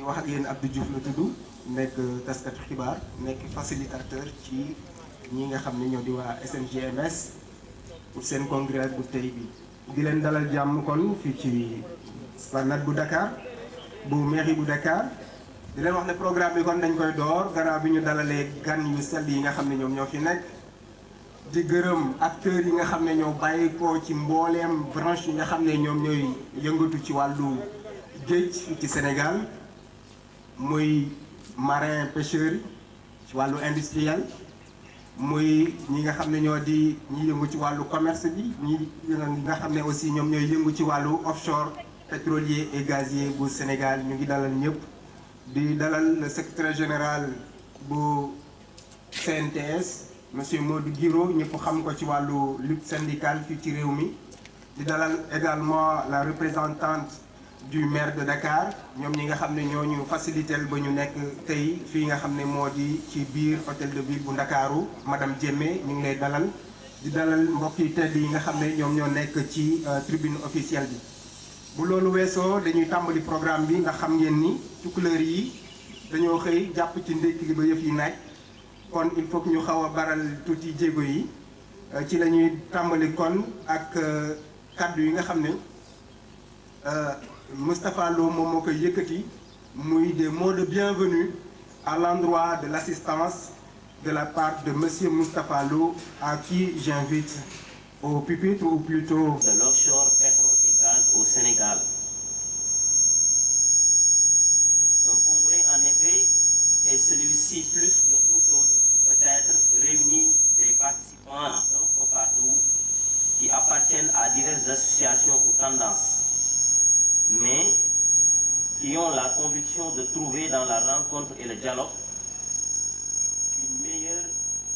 wax ak yéen Abdou Diouf la tudd nekk taskatu xibaar nekk facilitateur ci ñi nga xam ne ñoo di waa SNGMS pour seen congrès bu tey bi. di leen dalal jàmm kon fii ci esplanade bu Dakar bu mairie bu Dakar di leen wax ne programme bi kon dañ koy door gannaaw bi ñu dalalee gan yu sell yi nga xam ne ñoom ñoo fi nekk. di gërëm acteurs yi nga xam ne ñoo bàyyi ko ci mbooleem branche yi nga xam ne ñoom ñooy yëngatu ci wàllu géej ci Sénégal muy marin pêcheurs yi ci wàllu industriel muy ñi nga xam ne ñoo di ñi yëngu ci wàllu commerce bi ñi nga xam ne aussi ñoom ñooy yëngu ci wàllu offshore pétrolier et gazier bu Sénégal ñu ngi dalal ñëpp di dalal le secrétaire général bu CNTS monsieur Modou Guiro ñëpp xam ko ci wàllu lutte syndicale fii ci réew mi di dalal également la représentante du maire de Dakar ñoom ñi nga xam ne ñoo ñu facilitel ba ñu nekk tey fii nga xam ne moo di ci biir hôtel de ville bu Ndakaaru madame Diémé ñu ngi lay dalal di dalal mbokk yi tedd yi nga xam ne ñoom ñoo nekk ci tribune officielle bi. bu loolu weesoo dañuy tàmbali programme bi ndax xam ngeen ni tukulóor yi dañoo xëy jàpp ci ndékki li ba yëf yi naaj. kon il faut que ñu xaw a baral tuuti jéego yi ci la ñuy tàmbali kon ak kàddu yi nga xam ne Moustapha Lo moom moo koy yëkkati muy des mots de bienvenue à l'endroit de l'assistance de la part de monsieur Moustapha Lo à qui j'invite au pupitre ou plutôt de l'offshore pétrole et gaz au Sénégal. Un congrès en effet et celui-ci plus que tout autre peut-être réunit des participants d'un peu partout qui appartiennent à diverses associations ou tendances, mais qui ont la conviction de trouver dans la rencontre et le dialogue une meilleure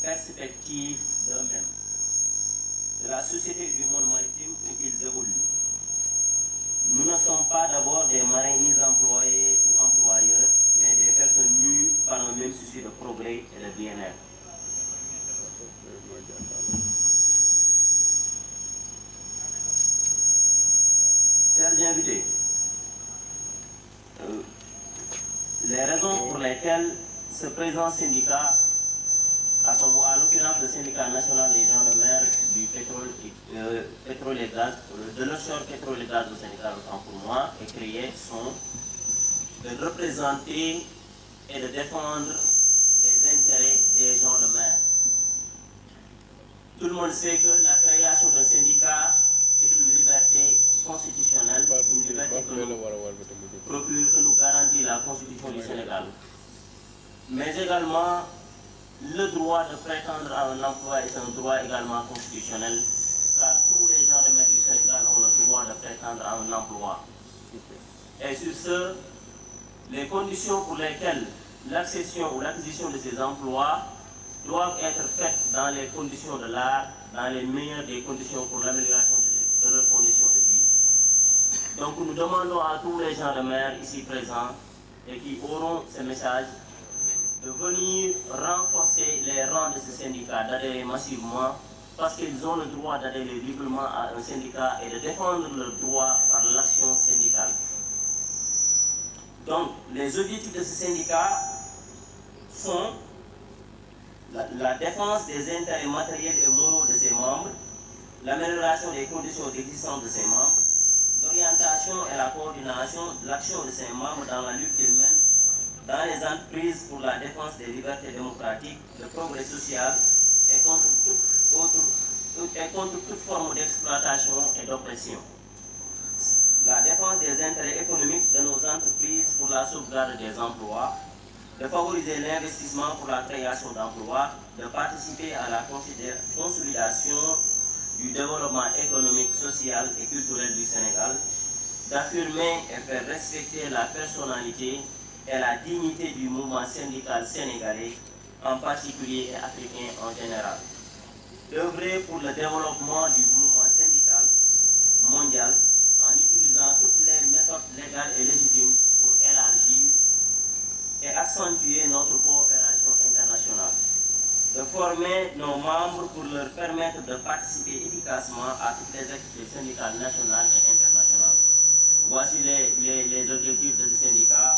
perspective d'eux-mêmes, de la société et du monde maritime où ils évoluent. Nous ne sommes pas d'abord des marins ni employés ou employeurs, mais des personnes mues par un même souci de progrès et de bien-être. Chers invités, les raisons pour lesquelles ce présent syndicat, à l'occurrence le syndicat national des gens de mer du pétrole et gaz, de l'offshore pétrole et gaz au Sénégal, autant pour moi, est créé sont de représenter et de défendre les intérêts des gens de mer. Tout le monde sait que la création d'un syndicat est une liberté constitutionnelle, une liberté que nous garantit la Constitution du Sénégal. Mais également, le droit de prétendre à un emploi est un droit également constitutionnel, car tous les gens de mer du Sénégal ont le droit de prétendre à un emploi. Et sur ce, les conditions pour lesquelles l'accession ou l'acquisition de ces emplois doivent être faites dans les conditions de l'art, dans les meilleures des conditions pour l'amélioration de leurs conditions de vie. Donc nous demandons à tous les gens de mer ici présents et qui auront ce message de venir renforcer les rangs de ce syndicat, d'adhérer massivement parce qu'ils ont le droit d'adhérer librement à un syndicat et de défendre leurs droits par l'action syndicale. Donc, les objectifs de ce syndicat sont la défense des intérêts matériels et moraux de ses membres, l'amélioration des conditions d'existence de ses membres, l'orientation et la coordination de l'action de ses membres dans la lutte qu'ils mènent dans les entreprises pour la défense des libertés démocratiques, le progrès social et contre toute forme d'exploitation et d'oppression. La défense des intérêts économiques de nos entreprises pour la sauvegarde des emplois, de favoriser l'investissement pour la création d'emplois, de participer à la consolidation du développement économique, social et culturel du Sénégal, d'affirmer et faire respecter la personnalité et la dignité du mouvement syndical sénégalais, en particulier et africain en général. D'œuvrer pour le développement du mouvement syndical mondial en utilisant toutes les méthodes légales et légitimes pour élargir et accentuer notre coopération internationale. De former nos membres pour leur permettre de participer efficacement à toutes les activités syndicales nationales et internationales. Voici les objectifs de ce syndicat.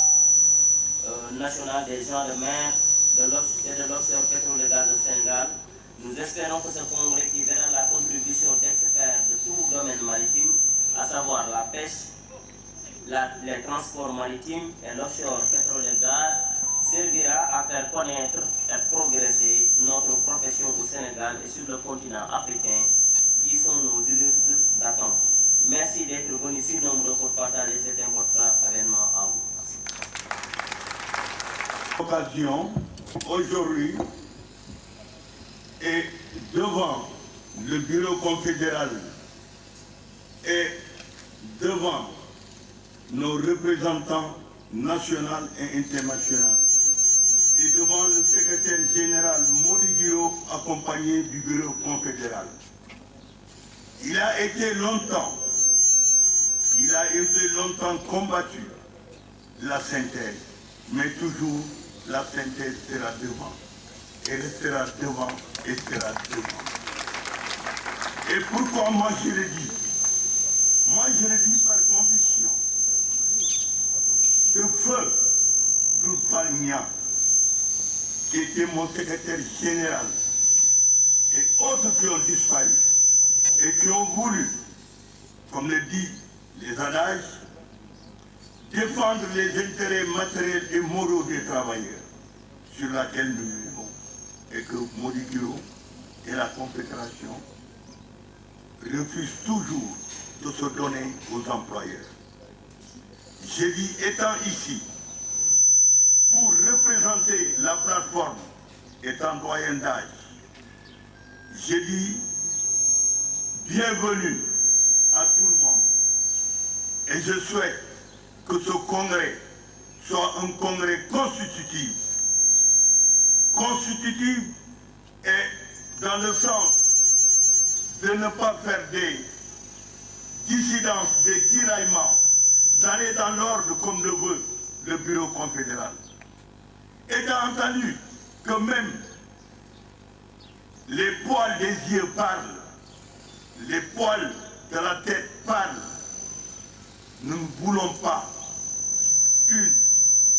national des gens de mer et de l'offshore pétrole et gaz du Sénégal. Nous espérons que ce congrès qui verra la contribution d'experts de tout domaine maritime, à savoir la pêche, les transports maritimes et l'offshore pétrole et gaz, servira à faire connaître et progresser notre profession au Sénégal et sur le continent africain, qui sont nos illustres d'attente. Merci d'être venus si nombreux pour partager cet important événement à vous. Merci. Occasion aujourd'hui et devant le bureau confédéral et devant nos représentants nationaux et internationaux et devant le secrétaire général Mody Guiro accompagné du bureau confédéral. Il a été longtemps combattu la synthèse, mais toujours la synthèse sera devant, et restera devant, et sera devant. Et pourquoi moi je le dis? Moi je le dis par conviction. De feu Doudou Nia, qui était mon secrétaire général, et autres qui ont disparu, et qui ont voulu, comme le dit les adages, défendre les intérêts matériels et moraux des travailleurs sur laquelle nous vivons, et que Mody Guiro et la Confédération refusent toujours de se donner aux employeurs. Je dis, étant ici, pour représenter la plateforme étant doyen d'âge, je dis bienvenue à tout le monde. Et je souhaite que ce congrès soit un congrès constitutif. Constitutif est dans le sens de ne pas faire des dissidences, des tiraillements, d'aller dans l'ordre comme le veut le bureau confédéral. Étant entendu que même les poils des yeux parlent, les poils de la tête parlent, nous ne voulons pas une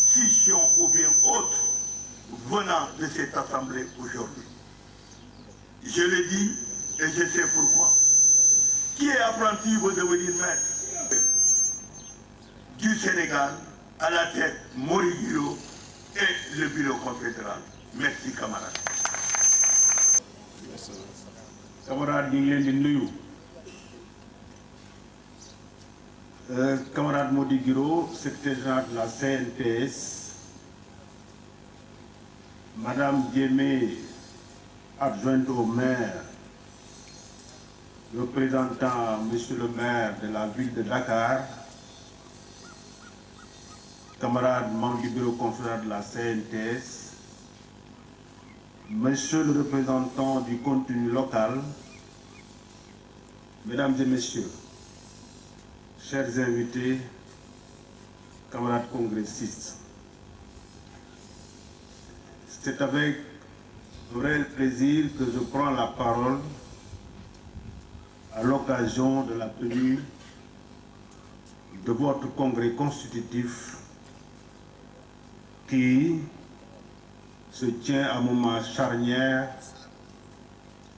scission ou bien autre venant de cette assemblée aujourd'hui. Je le dis et je sais pourquoi. Qui est apprenti veut devenir maître du Sénégal, à la tête Mody Guiro et le bureau confédéral. Merci camarades. Camarades, ñu ngi leen di nuyu. Camarade Mody Guiro, secrétaire général de la CNPS, Madame Diémé, adjointe au maire, représentant Monsieur le maire de la ville de Dakar, camarades membres du bureau confédéral de la CNTS, Monsieur le représentant du contenu local, Mesdames et Messieurs, chers invités, camarades congressistes, c'est avec un réel plaisir que je prends la parole à l'occasion de la tenue de votre congrès constitutif qui se tient à un moment charnière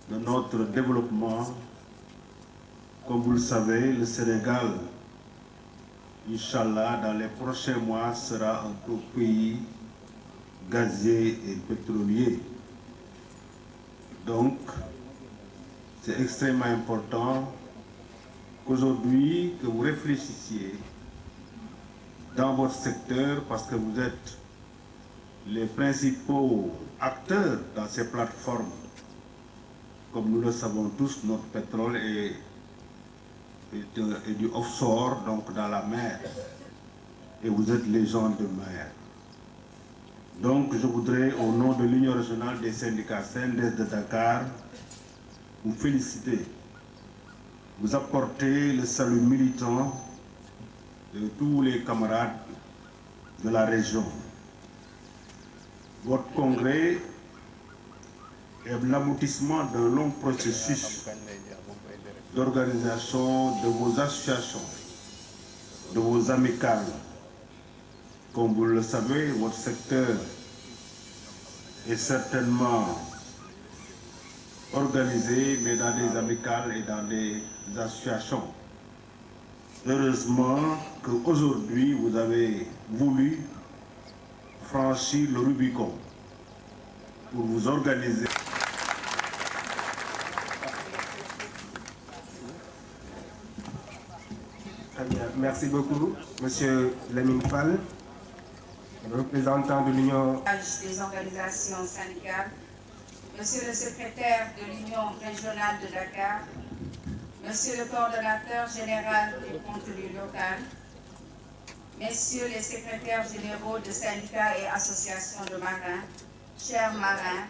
de notre développement. Comme vous le savez, le Sénégal, Inch'Allah, dans les prochains mois, sera un pays gazier et pétrolier. Donc, c'est extrêmement important qu'aujourd'hui, que vous réfléchissiez dans votre secteur, parce que vous êtes les principaux acteurs dans ces plateformes. Comme nous le savons tous, notre pétrole est du offshore, donc dans la mer. Et vous êtes les gens de mer. Donc je voudrais, au nom de l'Union régionale des syndicats CNDS de Dakar, vous féliciter, vous apporter le salut militant de tous les camarades de la région. Votre congrès est l'aboutissement d'un long processus d'organisation de vos associations, de vos amicales, Comme vous le savez, votre secteur est certainement organisé, mais dans des amicales et dans des associations. Heureusement qu'aujourd'hui, vous avez voulu franchir le Rubicon pour vous organiser. Très bien. Merci beaucoup, Monsieur Lamine Fall, représentant de l'Union des organisations syndicales, Monsieur le secrétaire de l'Union régionale de Dakar, Monsieur le coordonnateur général du contenu local, Messieurs les secrétaires généraux de syndicats et associations de marins, chers marins,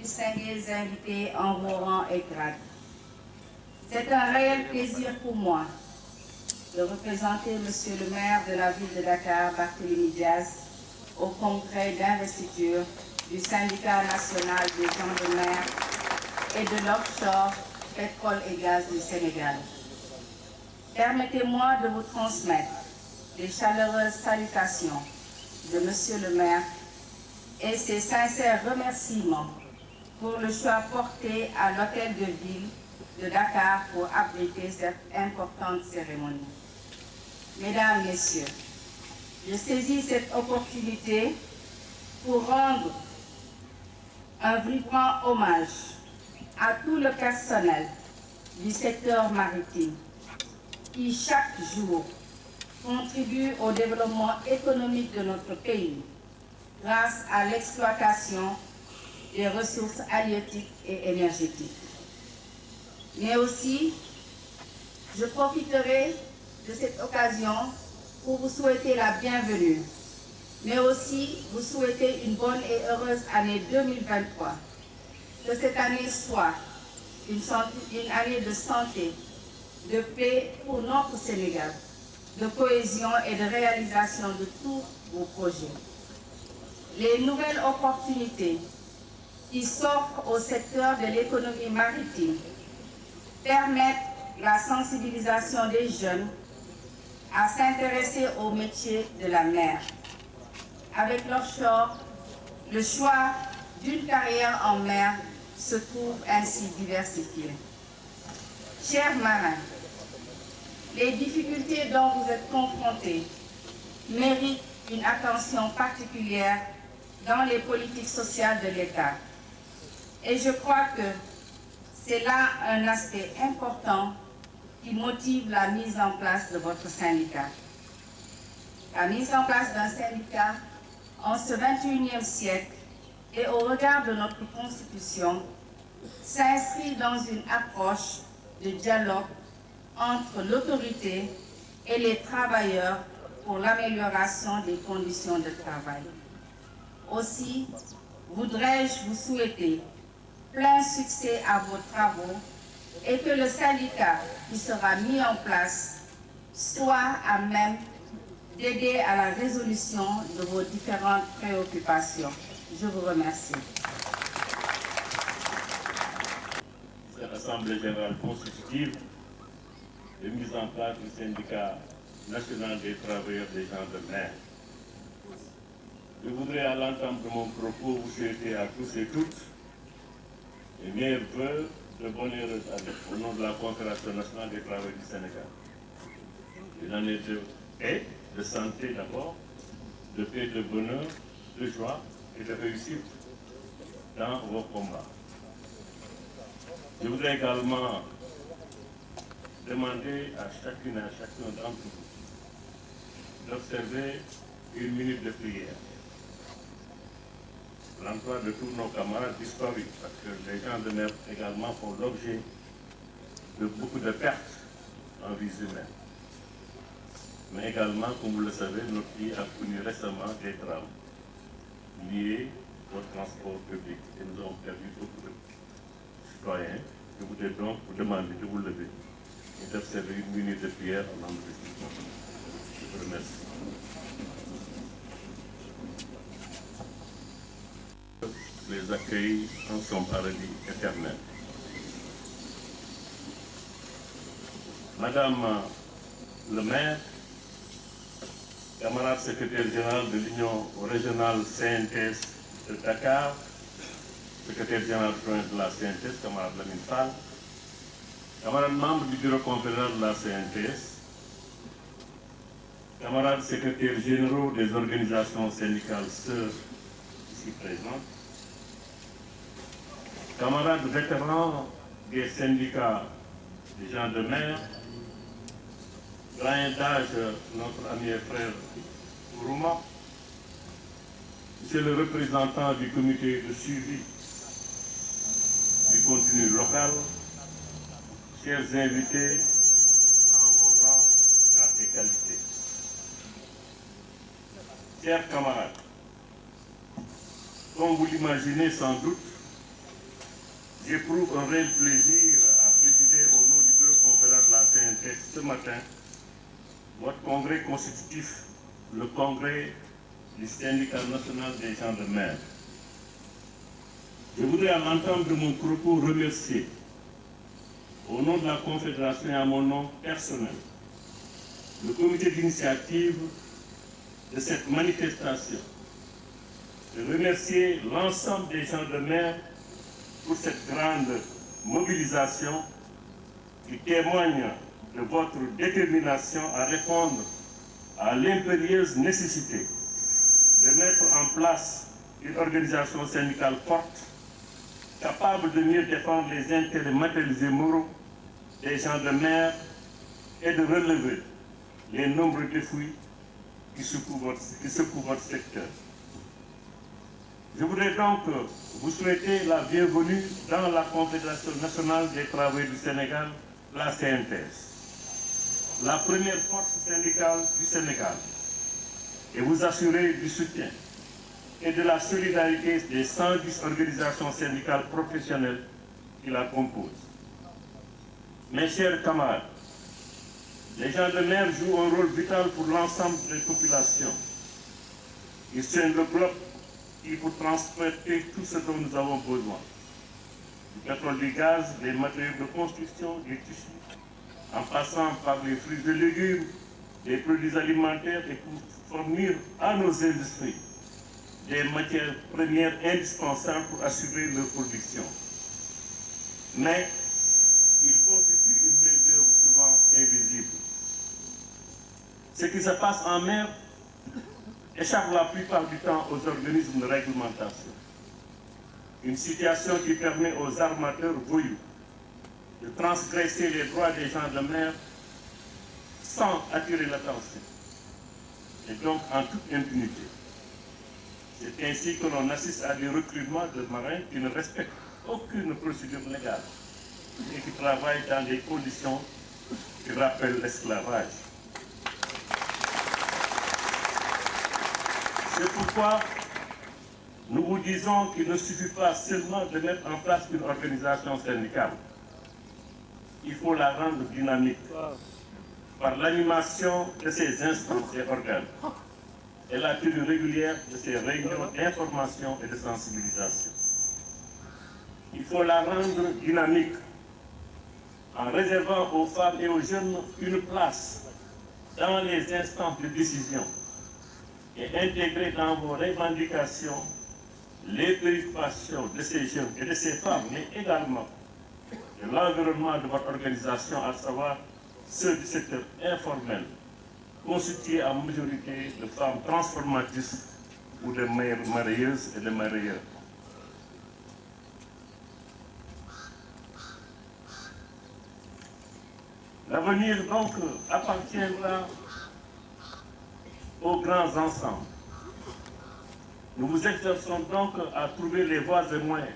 distingués invités en vos rangs et grades. C'est un réel plaisir pour moi de représenter Monsieur le maire de la ville de Dakar, Barthélémy Diaz, au congrès d'investiture du syndicat national des gens de mer et de l'offshore pétrole et gaz du Sénégal. Permettez-moi de vous transmettre les chaleureuses salutations de Monsieur le maire et ses sincères remerciements pour le choix porté à l'hôtel de ville de Dakar pour abriter cette importante cérémonie. Mesdames, Messieurs, je saisis cette opportunité pour rendre un vibrant hommage à tout le personnel du secteur maritime qui, chaque jour, contribue au développement économique de notre pays grâce à l'exploitation des ressources halieutiques et énergétiques. Mais aussi, je profiterai de cette occasion pour vous souhaiter la bienvenue, mais aussi vous souhaiter une bonne et heureuse année 2023. Que cette année soit une année de santé, de paix pour notre Sénégal, de cohésion et de réalisation de tous vos projets. Les nouvelles opportunités qui s'offrent au secteur de l'économie maritime permettent la sensibilisation des jeunes à s'intéresser au métier de la mer. Avec l'offshore, le choix d'une carrière en mer se trouve ainsi diversifié. Chers marins, les difficultés dont vous êtes confrontés méritent une attention particulière dans les politiques sociales de l'État. Et je crois que c'est là un aspect important qui motive la mise en place de votre syndicat. La mise en place d'un syndicat en ce 21e siècle et au regard de notre Constitution s'inscrit dans une approche de dialogue entre l'autorité et les travailleurs pour l'amélioration des conditions de travail. Aussi, voudrais-je vous souhaiter plein succès à vos travaux et que le syndicat qui sera mis en place soit à même d'aider à la résolution de vos différentes préoccupations. Je vous remercie. Cette Assemblée générale constitutive de mise en place du syndicat national des travailleurs des gens de mer. Je voudrais à l'entame de mon propos vous souhaiter à tous et toutes les meilleurs vœux de bonne et heureuse année au nom de la Confédération nationale des travailleurs du Sénégal. Une année de paix, de santé d'abord, de paix, de bonheur, de joie et de réussite dans vos combats. Je voudrais également demander à chacune et à chacun d'entre vous d'observer une minute de prière. L'emploi de tous nos camarades disparus, parce que les gens de mer également font l'objet de beaucoup de pertes en vie humaine. Mais également, comme vous le savez, notre pays a connu récemment des drames liés au transport public. Et nous avons perdu beaucoup de citoyens. Je voudrais donc vous demander de vous lever et d'observer une minute de prière en nom de Christ. Je vous remercie. Les accueille en son paradis éternel. Madame le maire, camarade secrétaire général de l'Union régionale CNTS de Dakar, secrétaire général de la CNTS, camarade Lamine Fall, camarade membre du bureau confédéral de la CNTS, camarades secrétaires généraux des organisations syndicales sœurs ici présentes, camarades vétérans des syndicats des gens de mer, grand d'âge, notre ami et frère Kourouma, monsieur le représentant du comité de suivi du contenu local, chers invités en vos rangs, grades et qualités. Chers camarades, comme vous l'imaginez sans doute, j'éprouve un réel plaisir à présider au nom du bureau confédéral de la CNTS ce matin votre congrès constitutif, le congrès du syndicat national des gens de mer. Je voudrais à l'entame de mon propos remercier, au nom de la Confédération et à mon nom personnel, le comité d'initiative de cette manifestation, de remercier l'ensemble des gens de mer pour cette grande mobilisation qui témoigne de votre détermination à répondre à l'impérieuse nécessité de mettre en place une organisation syndicale forte, capable de mieux défendre les intérêts matériels et moraux des gens de mer et de relever les nombreux défis qui secouent votre secteur. Je voudrais donc vous souhaiter la bienvenue dans la Confédération nationale des travailleurs du Sénégal, la CNTS, la première force syndicale du Sénégal, et vous assurer du soutien et de la solidarité des 110 organisations syndicales professionnelles qui la composent. Mes chers camarades, les gens de mer jouent un rôle vital pour l'ensemble des populations. Ils sont le bloc qui pour transporter tout ce dont nous avons besoin. Du pétrole, du gaz, des matériaux de construction, des tissus, en passant par les fruits et légumes, les produits alimentaires et pour fournir à nos industries des matières premières indispensables pour assurer leur production. Mais ils constituent une main-d'œuvre souvent invisible. Ce qui se passe en mer échappe la plupart du temps aux organismes de réglementation. Une situation qui permet aux armateurs voyous de transgresser les droits des gens de mer sans attirer l'attention, et donc en toute impunité. C'est ainsi que l'on assiste à des recrutements de marins qui ne respectent aucune procédure légale et qui travaillent dans des conditions qui rappellent l'esclavage. C'est pourquoi nous vous disons qu'il ne suffit pas seulement de mettre en place une organisation syndicale. Il faut la rendre dynamique par l'animation de ses instances et organes et la tenue régulière de ses réunions d'information et de sensibilisation. Il faut la rendre dynamique en réservant aux femmes et aux jeunes une place dans les instances de décision et intégrer dans vos revendications les préoccupations de ces jeunes et de ces femmes, mais également de l'environnement de votre organisation, à savoir ceux du secteur informel, constitué en majorité de femmes transformatrices ou de marieuses et de marieurs. L'avenir donc appartiendra aux grands ensembles. Nous vous exerçons donc à trouver les voies et moyens,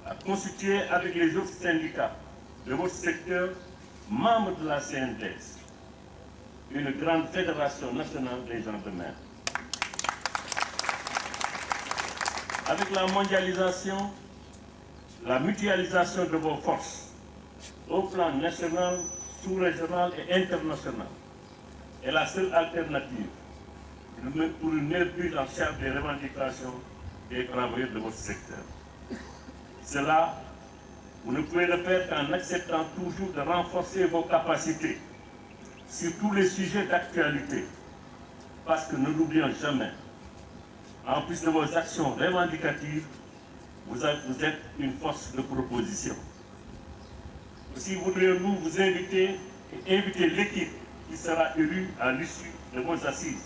à constituer avec les autres syndicats de votre secteur, membres de la CNTS, une grande fédération nationale des gens de mer. Avec la mondialisation, la mutualisation de vos forces, au plan national, sous-régional et international, est la seule alternative pour une meilleure prise en charge des revendications des travailleurs de votre secteur. Cela, vous ne pouvez le faire qu'en acceptant toujours de renforcer vos capacités sur tous les sujets d'actualité parce que ne l'oublions jamais, en plus de vos actions revendicatives, vous êtes une force de proposition. Aussi voudrions-nous vous inviter et inviter l'équipe qui sera élue à l'issue de vos assises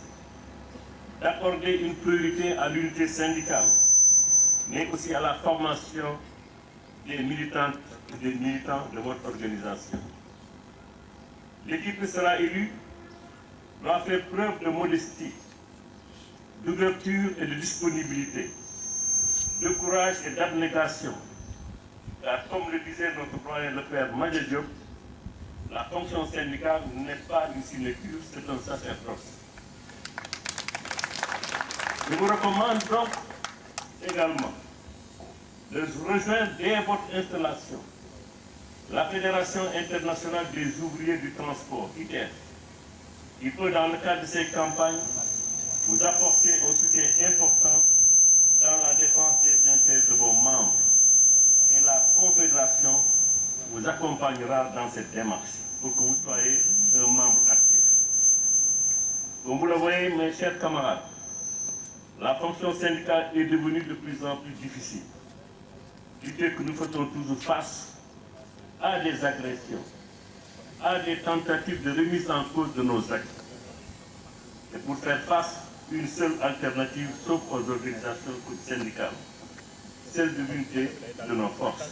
d'accorder une priorité à l'unité syndicale, mais aussi à la formation des militantes et des militants de votre organisation. L'équipe qui sera élue doit faire preuve de modestie, d'ouverture et de disponibilité, de courage et d'abnégation. Car comme le disait notre doyen le père Madja Diop, la fonction syndicale n'est pas une sinecure, c'est un sacerdoce. Je vous recommande donc également de rejoindre dès votre installation la Fédération internationale des ouvriers du transport, ITEF, qui peut, dans le cadre de ces campagnes, vous apporter un soutien important dans la défense des intérêts de vos membres. Et la Confédération vous accompagnera dans cette démarche pour que vous soyez un membre actif. Comme vous le voyez, mes chers camarades, la fonction syndicale est devenue de plus en plus difficile, du fait que nous faisons toujours face à des agressions, à des tentatives de remise en cause de nos actes. Et pour faire face, une seule alternative s'offre aux organisations syndicales, celle de l'unité de nos forces.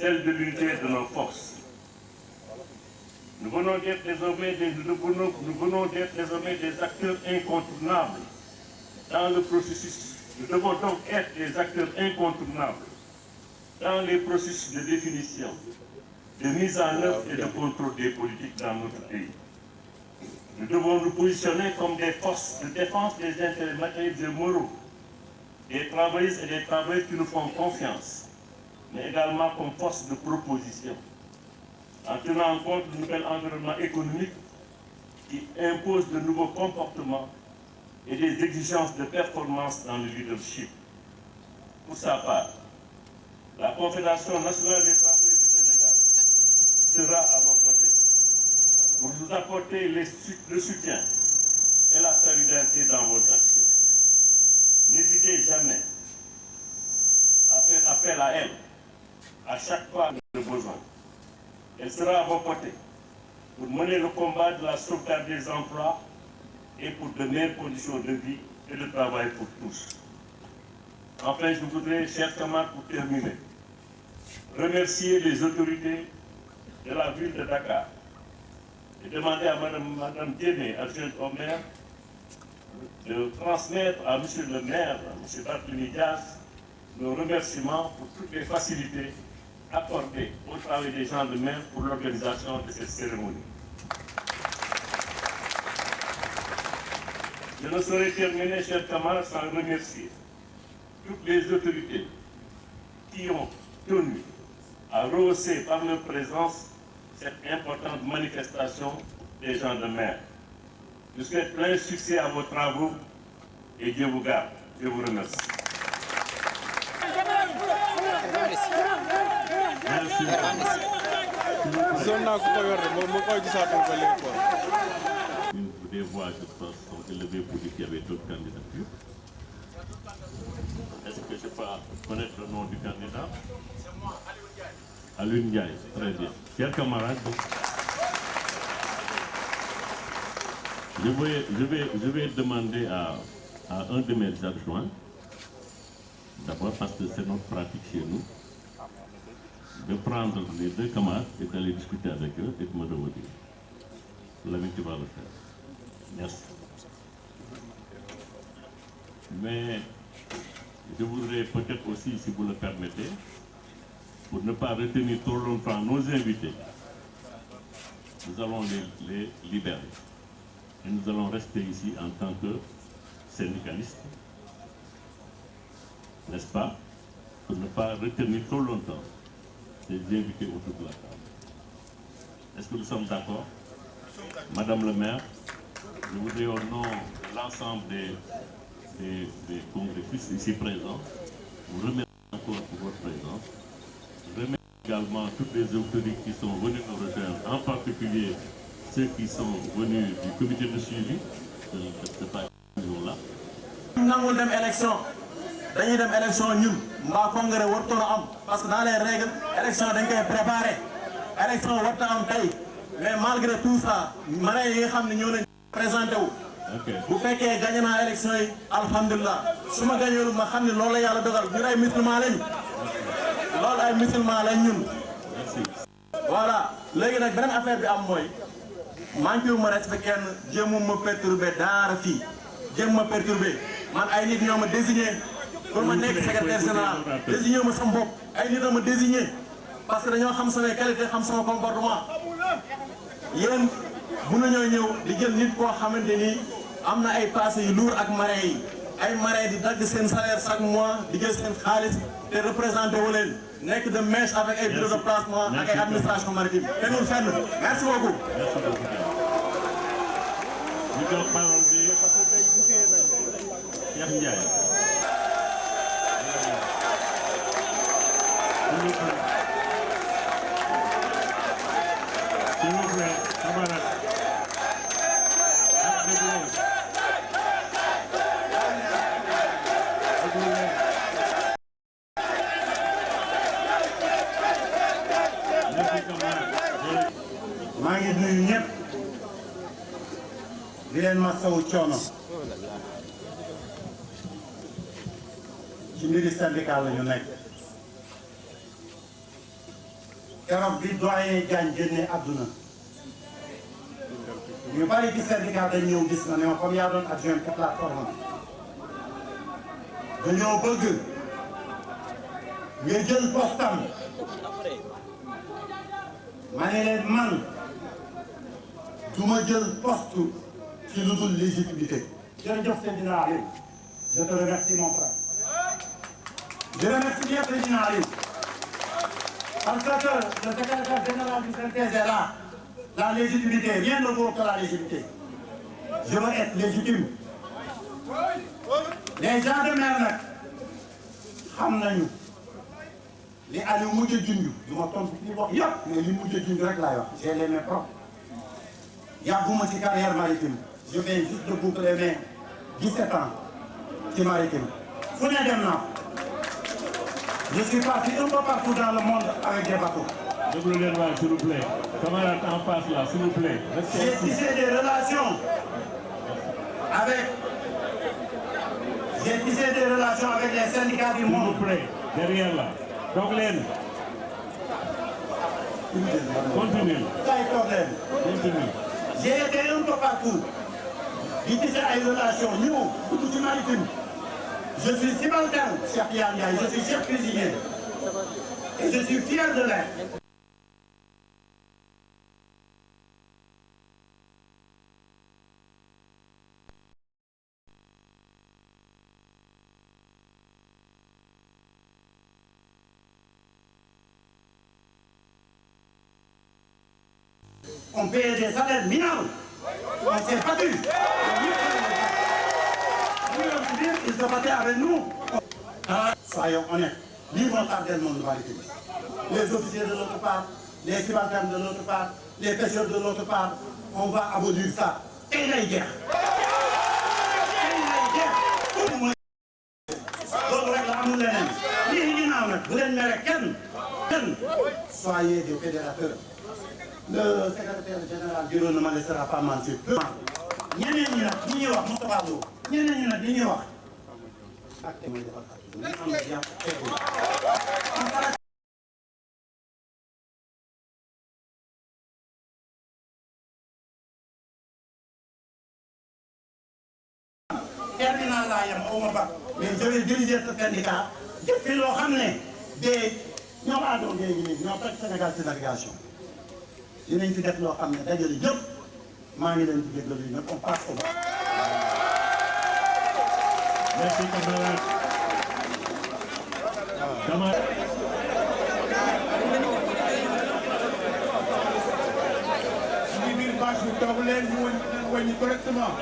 Celle de l'unité de nos forces. Nous venons d'être désormais des acteurs incontournables dans le processus. Nous devons donc être des acteurs incontournables dans les processus de définition, de mise en œuvre et de contrôle des politiques dans notre pays. Nous devons nous positionner comme des forces de défense des intérêts matériels et moraux, des travailleuses et des travailleurs qui nous font confiance, mais également comme force de proposition, en tenant compte du nouvel environnement économique qui impose de nouveaux comportements et des exigences de performance dans le leadership. Pour sa part, la Confédération nationale des travailleurs du Sénégal sera à vos côtés pour vous apporter le soutien et la solidarité dans vos actions. N'hésitez jamais à faire appel à elle à chaque fois de besoin. Elle sera à vos côtés pour mener le combat de la sauvegarde des emplois et pour de meilleures conditions de vie et de travail pour tous. Enfin, je voudrais, chers camarades, pour terminer, remercier les autorités de la ville de Dakar et demander à Madame Diémé, adjointe au maire, de transmettre à Monsieur le maire, M. Barthélémy Dias, nos remerciements pour toutes les facilités accordées au travail des gens de maire pour l'organisation de cette cérémonie. Je ne saurais terminer, chers camarades, sans remercier toutes les autorités qui ont tenu à rehausser par leur présence cette importante manifestation des gens de mer. Je souhaite plein succès à vos travaux et Dieu vous garde. Je vous remercie. Merci. Des voix, je pense, sont élevées pour dire qu'il y avait d'autres candidatures. Est-ce que je peux connaître le nom du candidat? Alioune Ndiaye, très bien. Chers camarades, je vais demander à un de mes adjoints, d'abord parce que c'est notre pratique chez nous, de prendre les deux camarades et d'aller discuter avec eux et de me revenir. L'ami, tu vas le faire. Merci. Mais je voudrais peut-être aussi, si vous le permettez, pour ne pas retenir trop longtemps nos invités, nous allons les libérer. Et nous allons rester ici en tant que syndicalistes, n'est-ce pas, pour ne pas retenir trop longtemps les invités autour de la table. Est-ce que nous sommes d'accord? Madame le maire, je voudrais au nom de l'ensemble des congressistes ici présents, vous remercie encore pour votre présence. Je remercie également toutes les autorités qui sont venues nous rejoindre, en particulier ceux qui sont venus du comité de suivi. Je ne sais pas toujours là. nangul dem élection dañuy dem élection ñun mbaa congrès wartoon a am parce que dans les règles élection dañ koy préparer élection warta am tey mais malgré tout ça marraines yi nga xam ne ñoo nañ présenté wu bu fekkee gagné naa élection yi alhamdulilah su ma gagné ma xam ne loolu la yàlla dogal ñun ay musulman lañ loolu ay musulman lañ ñun voilà léegi nag beneen affaire bi am mooy manqué wu ma respect kenn jéemu ma perturbé daara fii jéem ma perturbé man ay nit ñoo ma désigné pour ma nekk secrétaire général désigné ma sama bopp ay nit ñoo ma désigné parce que dañoo xam samay qualité xam sama comportement yéen bu nañoo ñëw di jël nit koo xamante ni am na ay passé yu lourd ak marraines yi ay marraines di dagg seen salaire chaque mois di jël seen xaalis te représenté wu leen nekk de mèche avec ay bureau de placement ak ay administration maritime tegul fenn merci beaucoup. ñu jox parole bi Cheikh Ndiaye. S'il vous plaît, camarade. maa ngi nuyu ñëpp di leen masawu coono ci mbiri syndicat la ñu nekk keroog bi doyen Diagne génne àdduna ñu bari ci syndicat dañ ñëw gis na ne ma comme yaa doon adjoint ci plateforme dañoo bëgg nga jël postam ma ne leen man duma jël poste ci lu dul légitimité. jërëjëf Seydina Aliou je te remercie mon frère. je remercie bien Seydina Aliou parce que le secrétaire général du CNTS est là. La légitimité, rien ne vaut que la légitimité. Je veux être légitime. Les gens de mer nag xam nañu li Aliou mujj a junj du ma tontu li wax yëpp mais li mujj a junj rek laay wax. j'ai les mains propres. yàgguma ci carrière maritime. je viens juste de boucler mes 17 ans ci maritime. fu ne dem naa. je suis parti un peu partout dans le monde avec des bateaux. Déglu leen waay s'il vous plaît. Camarade en face là, s'il vous plaît. J'ai tissé des relations avec les syndicats du monde. S'il vous plaît, derrière là. Donc leen. Continue. Continue. J'ai été un peu partout. Di tissé ay relations ñëw dugg ci maritime. Je suis subalterne, Cheikh Yann Ndiaye, je suis chef cuisinier. Et je suis fier de l'être. On payait des salaires minables. On s'est battu. Ils se battaient avec nous. Soyons honnêtes. Lii moo tardé le monde maritime. Les officiers de l'autre part, les subalternes de l'autre part, les pêcheurs de l'autre part, on va abolir ça. Tey lay jeex. Tey lay jeex. Loolu rek la amul leneen. Lii ginnaaw nag bu leen mere kenn. Soyez des fédérateurs. Le secrétaire général bureau ne me laissera pas mentir. ñeneen ñi nag li ñuy wax Moustapha Lo ñeneen ñi nag li ñuy wax ak te mooy defar ak ñu am jàpp teewul. terminal laa yem aw ma ba mais je vais diriger ce syndicat def fi loo xam ne des ñoom aadoo léegi nii ñoo toj Sénégal ci navigation dinañ fi def loo xam ne dajale yëpp maa ngi leen di déglu nag on passe au bas. Merci camarade. Camarade. ci biir bâche bi toog leen ñu wàññi correctement.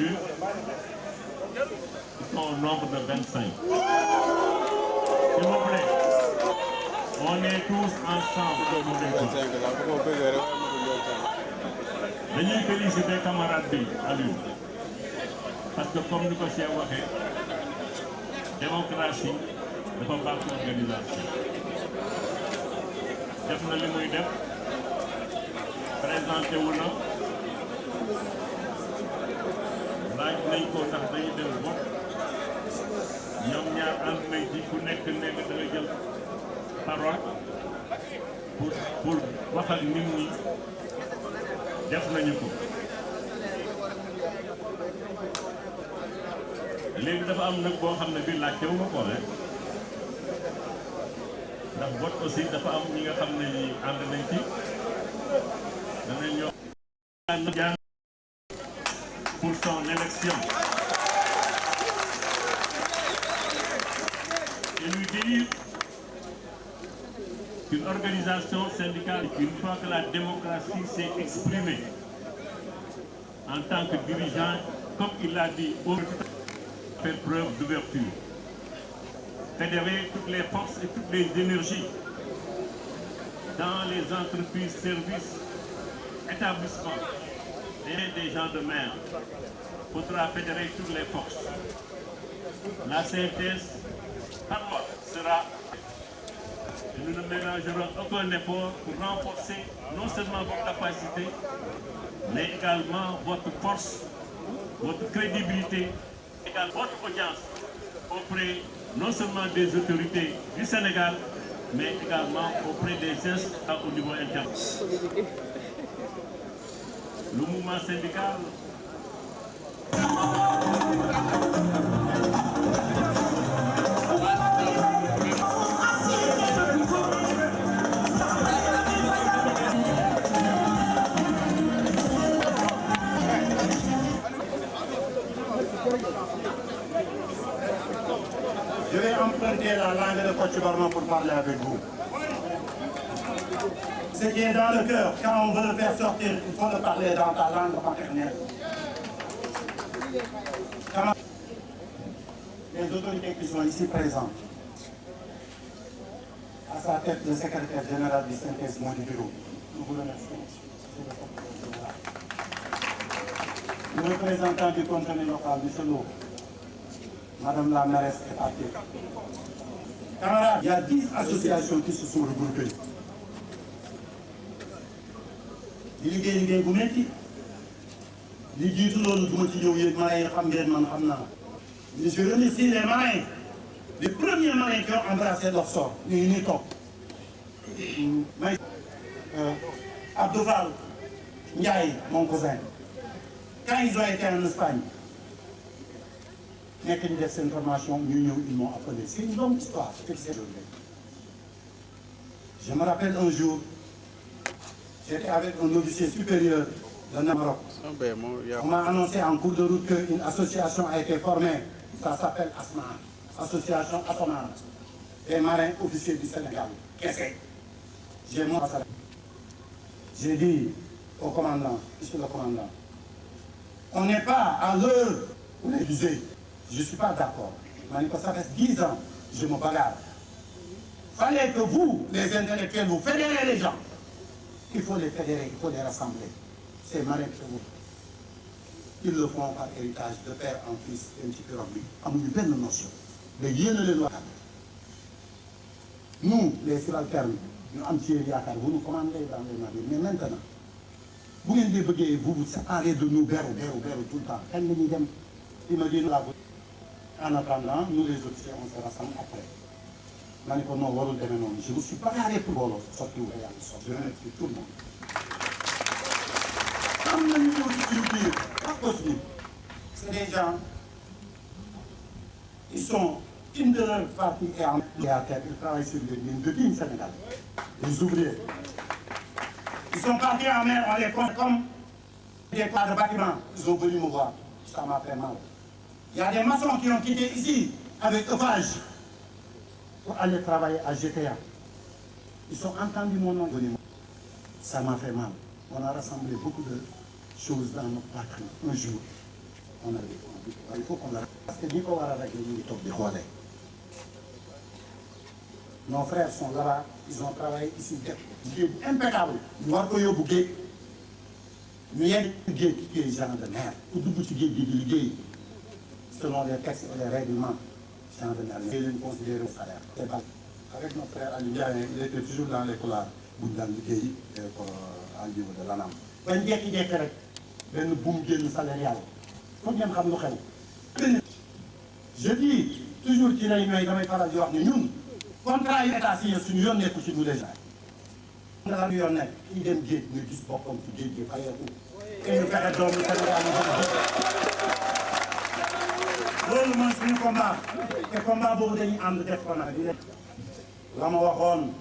élus, ils sont au nombre de 25. S'il vous plaît, on est tous ensemble au Modèle. Dañuy féliciter camarade bi Aliou parce que comme ni ko Cheikh waxee démocratie dafa baax ci organisation def na li muy def présenté wu na laaj nañ ko ndax dañuy dem vote ñoom ñaar ànd nañ ci ku nekk nekk da nga jël parole pour wax ak nit ñi def nañu ko léegi dafa am nag boo xam ne bii laajte wu ma ko rek ndax vote aussi dafa am ñi nga xam ne ñi ànd nañ ci danañ ñoo jaan pour son élection et lui dire qu'une organisation syndicale, une fois que la démocratie s'est exprimée en tant que dirigeant, comme il l'a dit, faire preuve d'ouverture, fédérer toutes les forces et toutes les énergies dans les entreprises, services, établissements et des gens de mer. Il faudra fédérer toutes les forces. La synthèse, par contre, sera. Et nous ne ménagerons aucun effort pour renforcer non seulement votre capacité, mais également votre force, votre crédibilité, également votre audience auprès non seulement des autorités du Sénégal, mais également auprès des institutions au niveau interne. Le mouvement syndical Je vais emprunter la langue de Kocc Barma pour parler avec vous. Ce qui est dans le cœur, quand on veut le faire sortir, il faut le parler dans ta langue maternelle. Les autorités qui sont ici présentes, à sa tête le secrétaire général du synthèse du bureau, nous vous remercions. Le représentant du contenu local, M. Lo, Madame la mairesse est partie. Camarades, il y a 10 associations qui se sont regroupées. di liggéey bu métti li jiitu loolu du ma ci ñëw yéen marins yi xam ngeen man xam naa. Je remercie les marins, les premiers marins qui ont embrassé leur sort. ñu ngi nii toog. may Abdou Fall Ndiaye, mon cousin, quand ils ont été en Espagne, nekk ñu def seen formation ñu ñëw ils m'ont appelé. C'est une longue histoire. Je me rappelle un jour, j'étais avec un officier supérieur de Maroc. On m'a annoncé en cours de route qu'une association a été formée. Ça s'appelle ASMA, Association Assoman, des marins officiers du Sénégal. Qu'est-ce que c'est? J'ai dit au commandant, monsieur le commandant, on n'est pas à l'heure où les visées. Je ne suis pas d'accord. Ça fait 10 ans, je me bagarre. Il fallait que vous, les intellectuels, vous fédérez les gens. Il faut les fédérer, il faut les rassembler. C'est marins que vous. Ils le font par héritage de père en fils, un petit peu rempli. Amuñu benn notion. Mais yéen a leen wax. Nous, les subalternes, ñu am ci yaakaar vous nous commandez dans les navires. Mais maintenant, bu ngeen di bëggee vous séparez de nous beru tout le temps. Kañ la ñuy dem imagine la en attendant, nous les officiers, on se rassemble après. Je me suis bagarré pour Bolo, surtout je remercie tout le monde. C'est des gens, ils sont une de leurs parties et en théâtre, ils travaillent sur les mines depuis le Sénégal, les ouvriers. Ils sont partis en mer, on les compte comme des quadres de bâtiments. Ils ont voulu me voir, ça m'a fait mal. Il y a des maçons qui ont quitté ici avec Eiffage pour aller travailler à GTA. Ils ont entendu mon nom. Ça m'a fait mal. On a rassemblé beaucoup de choses dans notre patrie un jour. il faut qu'on arrête. Parce que ñi ko war a régler ñu ngi toog di xoolee. Nos frères sont là-bas, ils ont travaillé ici def liggéey bu impeccable. ñu war ko yóbbu géej ñu yegg géej liggéey genre de mer ku dugg ci géej gi di liggéey selon les textes et les règlements genre de mer ngay leen considéré au salaire. C'est pas avec notre frère Aliou Ndiaye il était toujours dans les couloirs bu ñu daan liggéey pour au niveau de l'ANAM. bañ jékki-jékki rek benn buum génn salarial foog ngeen xam lu xew. je dis toujours ci réunion yi damay faral di wax ne ñun contrat yu état signé suñu yoon nekku ci nous les gens. ndax ñu yoon nekk kii dem géej nga gis boppam ci géej gi fayeeku te ñu fexe doomu Sénégal yi loolu mooy suñu combat te combat boobu dañuy ànd def ko nag di leen la ma waxoon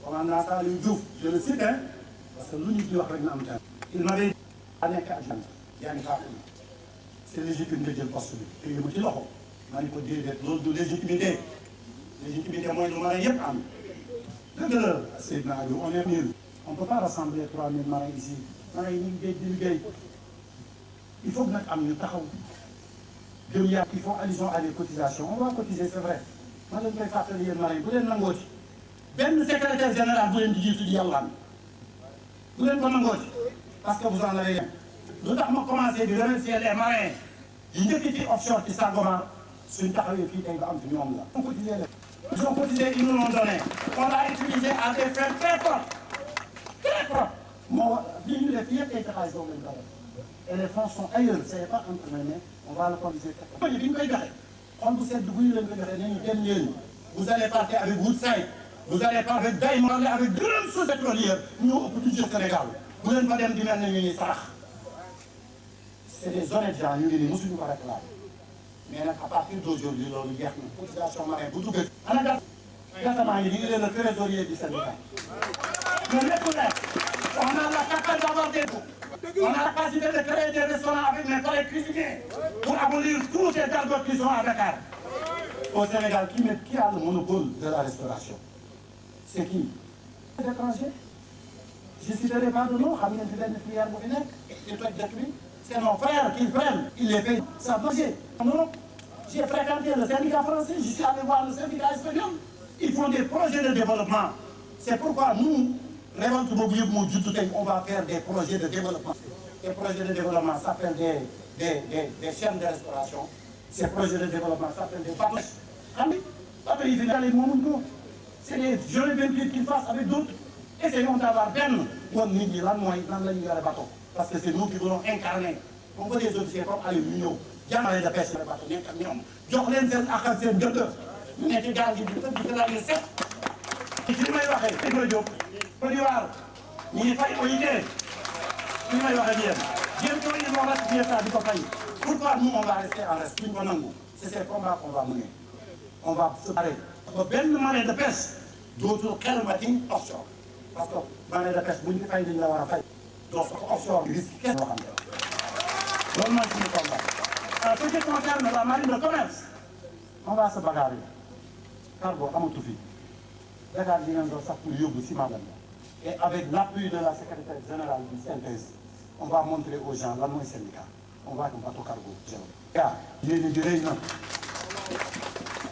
commandant Saliou Diouf je le cite parce que lu nit ñi wax rek na am temps il m'avait a nekk adjoint yaa ngi fàttali c'est légitime nga jël poste bi te yëma ci loxo ma ni ko déedéet loolu du légitimité légitimité mooy lu marin yëpp am dëgg la Seydina Aliou on est 1000 on peut pas rassembler 3000 marins ici marins yi ñu ngi géej di liggéey il faut nag am ñu taxaw gëm yàlla il faut allusion à des cotisations on va cotiser c'est vrai man lañ koy fàttali yéen marins yi bu leen nangooti benn secrétaire général bu leen di jiitu di yàllaan bu leen ko nangooti parce que vous en avez lu tax ma commencé di remercier les marins yi njëkk ci offshore ci Sangomar suñ taxawee fii tey ba am fi ñoom la. on cotisé leen. ils ont cotisé ils nous l'ont donné. on l'a utilisé à des fins très propres très propres. moo li ñu def yëpp ay taxawaay boobu lañ ko def et les fonds sont ailleurs c'est pas entre mais on va le cotiser. bi ñu koy joxe xol bu sedd bu ñu leen ko joxee nañu dem leen vous allez partir avec Woodside vous allez pas avec Diamond avec grandes sources pétrolières ñoo ëpp du Sénégal bu leen fa dem di mel ne ñu ñuy sarax. c'est des honnêtes gens ñu ngi nii mosuñu ko réclamer mais nag à partir d'aujourd'hui loolu jeex na cotisation marine bu duggee. ana gasamaa yi ñu ngi leen le trésorier du syndicat. mais lépp nag on a la capacité d'avoir des on a la capacité de créer des restaurants avec mes collègues cuisiniers pour abolir tous ces targots qui sont à Dakar. Au Sénégal qui a le monopole de la restauration c'est qui? Les étrangers. je citerai pas de nom xam ngeen fi benn filière bu fi nekk ci toj dëkk bi. c'est nos frères qui prennent, ils les payent. Ça doit être. En Europe, j'ai fréquenté le syndicat français, je suis allé voir le syndicat espagnol. Ils font des projets de développement. C'est pourquoi nous, Révolte Bobouye on va faire des projets de développement. Les projets de développement s'appellent des chaînes de restauration. Ces projets de développement s'appellent des bateaux. C'est des jolis 28 qu'ils fassent avec d'autres. Essayons d'avoir ben. Parce que c'est nous qui voulons incarner. On veut des officiers comme Aliou Mignon. Jàmbale de pêche la bateau nekk ak ñoom jox leen seen ak ak seen gëdd ñu nekk ci gaal gi di tëdd di laaj set. ci li may waxee Ibra Diop Côte d'Ivoire ñu ngi fay OIT li may waxee yéen bientôt ils vont ratifier ça di ko fay. Pourquoi nous on va rester en reste duñ ko nangu. C'est ces combats qu'on va mener. On va se barrer. ba benn marée de pêche dootul xelmati offshore parce que marée de pêche bu ñu fay dañ la war a fay. donc offshore risque kenn loo xam ne loolu mooy suñu combat. Ce qui concerne la marine de commerce on va se bagarrer cargo amatu fi Dakar di ngeen doon sax pour yóbbu si maanaam et avec l'appui de la secrétaire générale du synthèse on va montrer aux gens lan mooy syndicat on va am bateau cargo yaa yéen di rëy na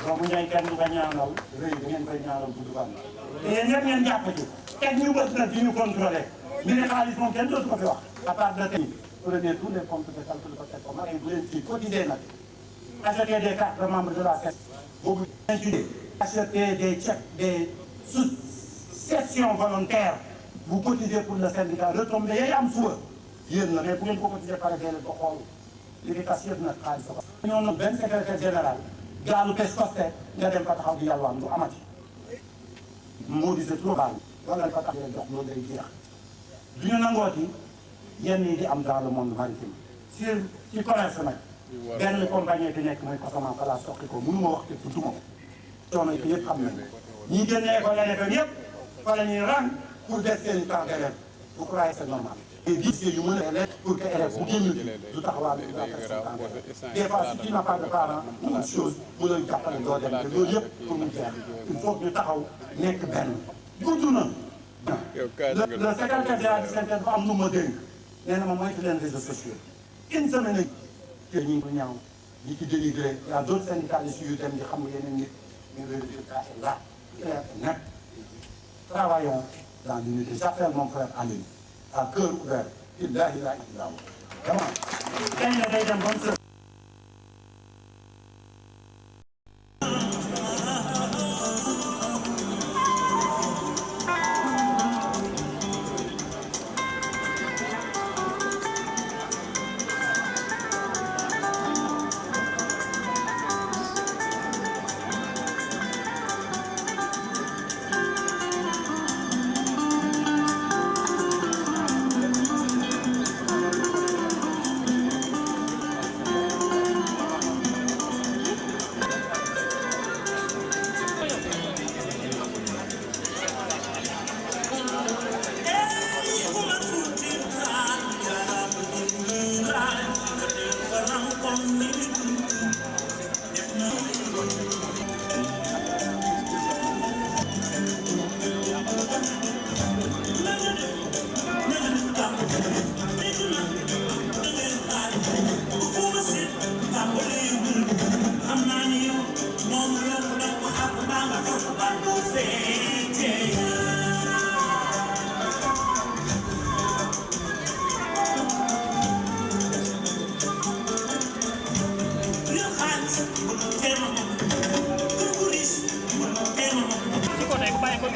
doomu Ndiaye kenn du ko ñaanal rëy da ngeen koy ñaanal gudd fan te yéen ñëpp ngeen jàpp ci teg ñu bët nag di ñu contrôler ñu ne xaalis moom kenn dootu ko fi wax à part de tey prenez tous les comptes de calcul de cette commune et bu leen ci cotiser nag acheter des cartes de membres de la CES boobu étudier acheter des chèques des sous-cessions volontaires vous cotisez pour le syndicat retombé yooyu am suba yéen la mais bu ngeen ko cotiser pare dee leen ko xool li fi tas yëpp nag xaalis ko ñoo nag benn secrétaire général gaalu pes costé nga dem fa taxaw di yàlwaan du amati moo di c'est trop baax wala fa tax leen jox loolu day jeex du ñu nangooti yenn yi di am dans le monde maritime ci commerce nag benn compagnie fi nekk mooy Cosama fa laa soqi ko mënu ma wax te tudduma ko coono yi yëpp xam nañ ñi génnee ko la defee yëpp fa la ñuy rang pour des seen i temps d'élève vous croyez c'est normal et dossiers yu mën a élève pour que élève bu génn du taxawal des fois si tu n'as pas de parents ou autre chose mu lay jàppale doo dem te loolu yëpp pour mu jeex il faut que ñu taxaw nekk benn gudd na le secrétaire général du syndicat dafa am lu ma dénk nee na ma moytu leen réseaux sociaux une semaine te ñu ngi ko ñaaw di ci dénigré. Il y a d'autres syndicalistes yu dem di xam yeneen nit mais le résultat est là, clair et net. Travaillons dans l'unité. J'appelle mon frère Aline à cœur ouvert. Billahi la ilaha illallah. Vraiment. Kañ la day dem ba mu